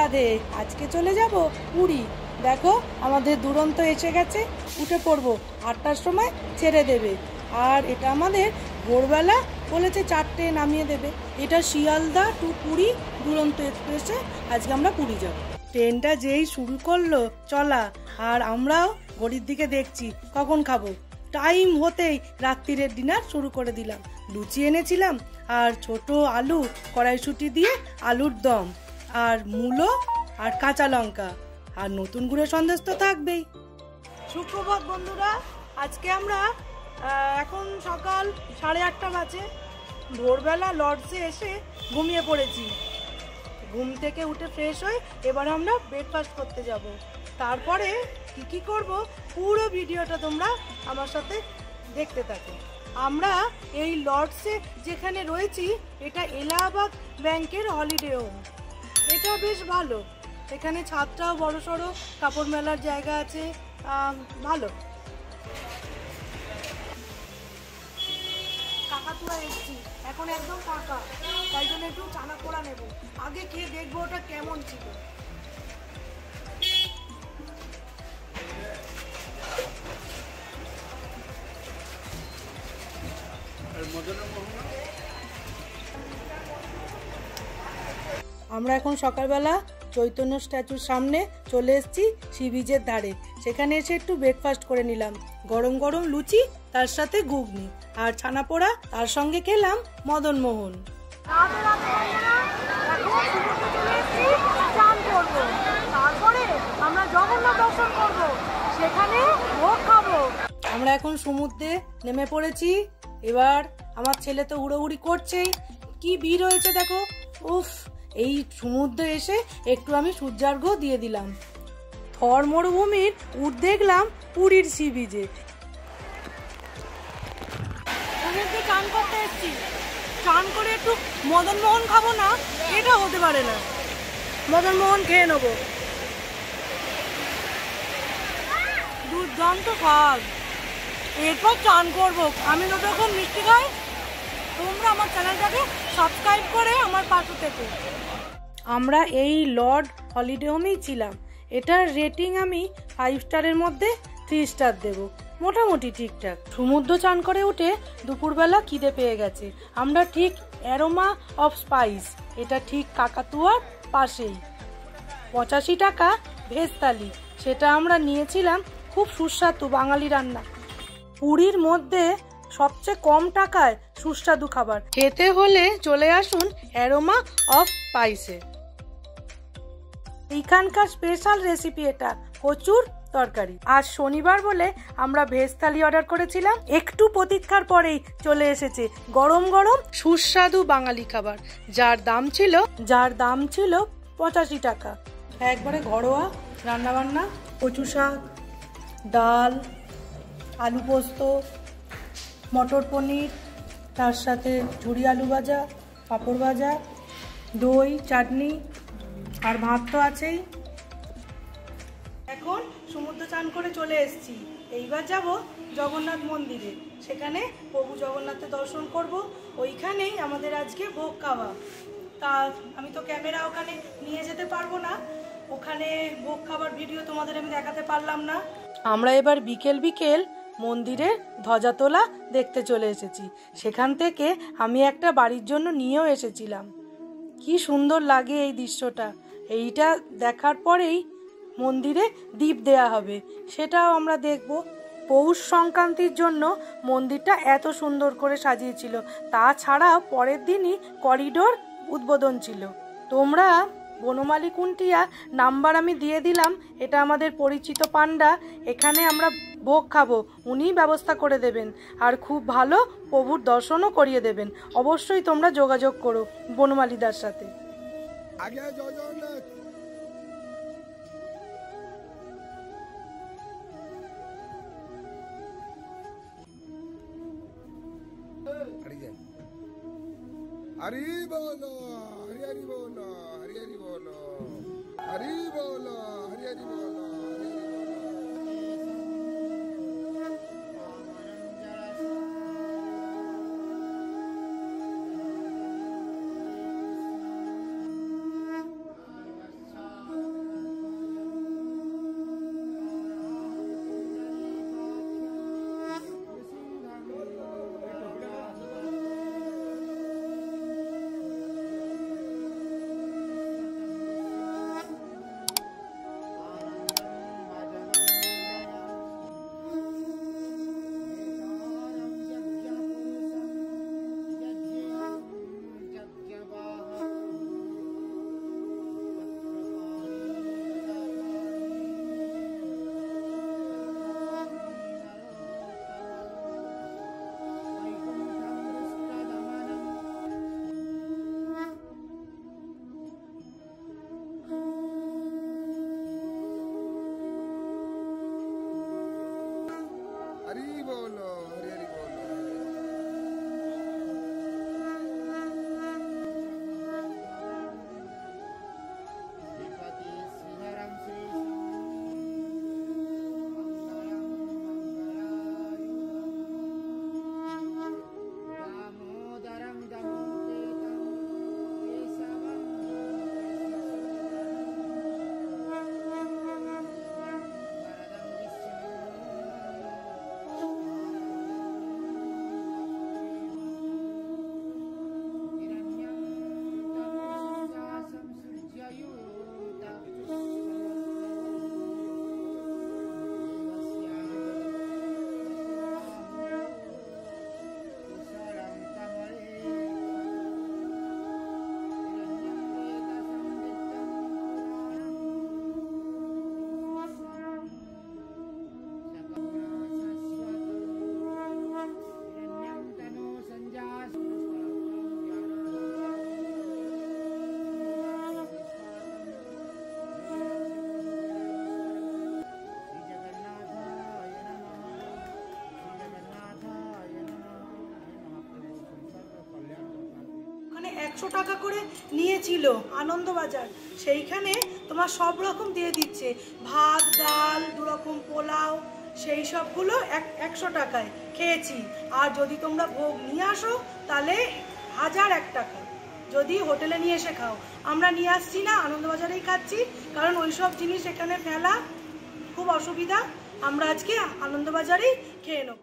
রাধে। আজকে চলে যাব পুরী। দেখো আমাদের দুরন্ত এসে গেছে, উঠে পড়বো। 8টার সময় ছেড়ে দেবে। আর এটা আমাদের ভোরবেলা বলেছে 4টে নামিয়ে দেবে। এটা শিয়ালদা টু পুরী দুরন্ত এক্সপ্রেসে আজকে আমরা পুরী যাব। ট্রেনটা যেই শুরু করলো চলা, আর আমরাও ঘড়ির দিকে দেখছি কখন খাবো। টাইম হতেই রাত্রিরের ডিনার শুরু করে দিলাম। লুচি এনেছিলাম আর ছোট আলু কড়াইশুঁটি দিয়ে আলুর দম, আর মূলো আর কাঁচা লঙ্কা, আর নতুন গুঁড়ো সন্দেশ তো থাকবেই। সুপ্রভাত বন্ধুরা, আজকে আমরা এখন সকাল 8:30 বাজে। ভোরবেলা লর্ডসে এসে ঘুমিয়ে পড়েছি। ঘুম থেকে উঠে ফ্রেশ হয়ে এবার আমরা ব্রেকফাস্ট করতে যাব। তারপরে কি করব পুরো ভিডিওটা তোমরা আমার সাথে দেখতে থাকো। আমরা এই লর্ডসে যেখানে রয়েছি এটা এলাহাবাদ ব্যাংকের হলিডে হোম। এটা বেশ ভালো। এখানে ছাদটাও বড় সড়ো, কাপড় মেলার জায়গা আছে, ভালো। কাকাতুয়া এসছি, এখন একদম ফাঁকা, তাই জন্য একটু চানা পোড়া নেব। আগে খেয়ে দেখবো ওটা কেমন ছিল। আমরা এখন সকালবেলা চৈতন্য স্ট্যাচুর সামনে চলে এসেছি, সি বিচের ধারে। সেখানে এসে একটু ব্রেকফাস্ট করে নিলাম। গরম গরম লুচি, তার সাথে ঘুগনি আর ছানা পোড়া, তার সঙ্গে খেলাম মদন মোহন। তারপরে আমরা জগন্নাথ দর্শন করব, সেখানে ভোগ খাবো। আমরা এখন সমুদ্রে নেমে পড়েছি। এবার আমার ছেলে তো হুড়োহুড়ি করছেই, কি ভিড় হয়েছে দেখো। উফ, এই সমুদ্রে এসে একটু আমি সূর্যার্ঘ্য দিয়ে দিলাম। থর মরুভূমির উঠ দেখলাম পুরীর সি বিচে। সমুদ্রে চান করতে এসেছি, চান করে একটু মদন মোহন খাবো না, এটা হতে পারে না। মদন মোহন খেয়ে নেবো। দুর্দান্ত স্বাদ। এরপর চান করবো। আমি যতক্ষণ মিষ্টি খাই, তোমরা আমার চ্যানেলটাকে সাবস্ক্রাইব করে আমার পাশে থেকো। আমরা এই লর্ড হলিডে হোমেই ছিলাম। এটার রেটিং আমি 5 স্টারের মধ্যে 3 স্টার দেব। মোটামুটি ঠিকঠাক। সমুদ্র চান করে উঠে দুপুরবেলা খিদে পেয়ে গেছে। আমরা ঠিক অ্যারোমা অফ স্পাইস, এটা ঠিক কাকাতুয়ার পাশেই। 85 টাকা ভেজ থালি, সেটা আমরা নিয়েছিলাম। খুব সুস্বাদু বাঙালি রান্না। পুরীর মধ্যে সবচেয়ে কম টাকায় সুস্বাদু খাবার খেতে হলে চলে আসুন অ্যারোমা অফ স্পাইসে। এইখানকার স্পেশাল রেসিপি এটা, কচুর তরকারি। আজ শনিবার বলে আমরা ভেজ থালি অর্ডার করেছিলাম। একটু প্রতীক্ষার পরেই চলে এসেছে গরম গরম সুস্বাদু বাঙালি খাবার, যার দাম ছিল 85 টাকা। একবারে ঘরোয়া রান্নাবান্না, কচু শাক, ডাল, আলু পোস্ত, মটর পনির, তার সাথে ঝুরি আলু ভাজা, পাঁপড় ভাজা, দই, চাটনি, আর ভাত তো আছেই। এখন সমুদ্র চান করে চলে এসেছি। এইবার যাব জগন্নাথ মন্দিরে, সেখানে প্রভু জগন্নাথের দর্শন করব। ওইখানেই আমাদের আজকে ভোগ খাওয়া। তা আমি তো ক্যামেরা ওখানে নিয়ে যেতে পারবো না, ওখানে ভোগ খাবার ভিডিও তোমাদের আমি দেখাতে পারলাম না। আমরা এবার বিকেল মন্দিরে ধ্বজা তোলা দেখতে চলে এসেছি। সেখান থেকে আমি একটা বাড়ির জন্য নিয়েও এসেছিলাম। কি সুন্দর লাগে এই দৃশ্যটা। এইটা দেখার পরেই মন্দিরে দীপ দেয়া হবে, সেটাও আমরা দেখব। পৌষ সংক্রান্তির জন্য মন্দিরটা এত সুন্দর করে সাজিয়েছিল। তাছাড়া পরের দিনই করিডোর উদ্বোধন ছিল। তোমরা বনমালী কুন্টিয়া নাম্বার আমি দিয়ে দিলাম, এটা আমাদের পরিচিত পান্ডা। এখানে আমরা ভোগ খাবো, উনিই ব্যবস্থা করে দেবেন, আর খুব ভালো প্রভুর দর্শনও করিয়ে দেবেন। অবশ্যই তোমরা যোগাযোগ করো বনমালীদার সাথে। हरि बोलो, हरि हरि बोलो, हरि हरि बोलो, हरि बोलो, हरि हरि बोलो। 100 টাকা করে নিয়েছিল আনন্দবাজার, সেইখানে তোমার সব রকম দিয়ে দিচ্ছে, ভাত ডাল 2 রকম পোলাও, সেই সবগুলো 100 টাকায় খেয়েছি। আর যদি তোমরা ভোগ নিয়ে আসো তাহলে 1001 টাকা, যদি হোটেলে নিয়ে এসে খাও। আমরা নিয়ে আসছি না, আনন্দবাজারেই খাচ্ছি, কারণ ওই সব জিনিস এখানে ফেলা খুব অসুবিধা। আমরা আজকে আনন্দবাজারেই খেয়ে নেব।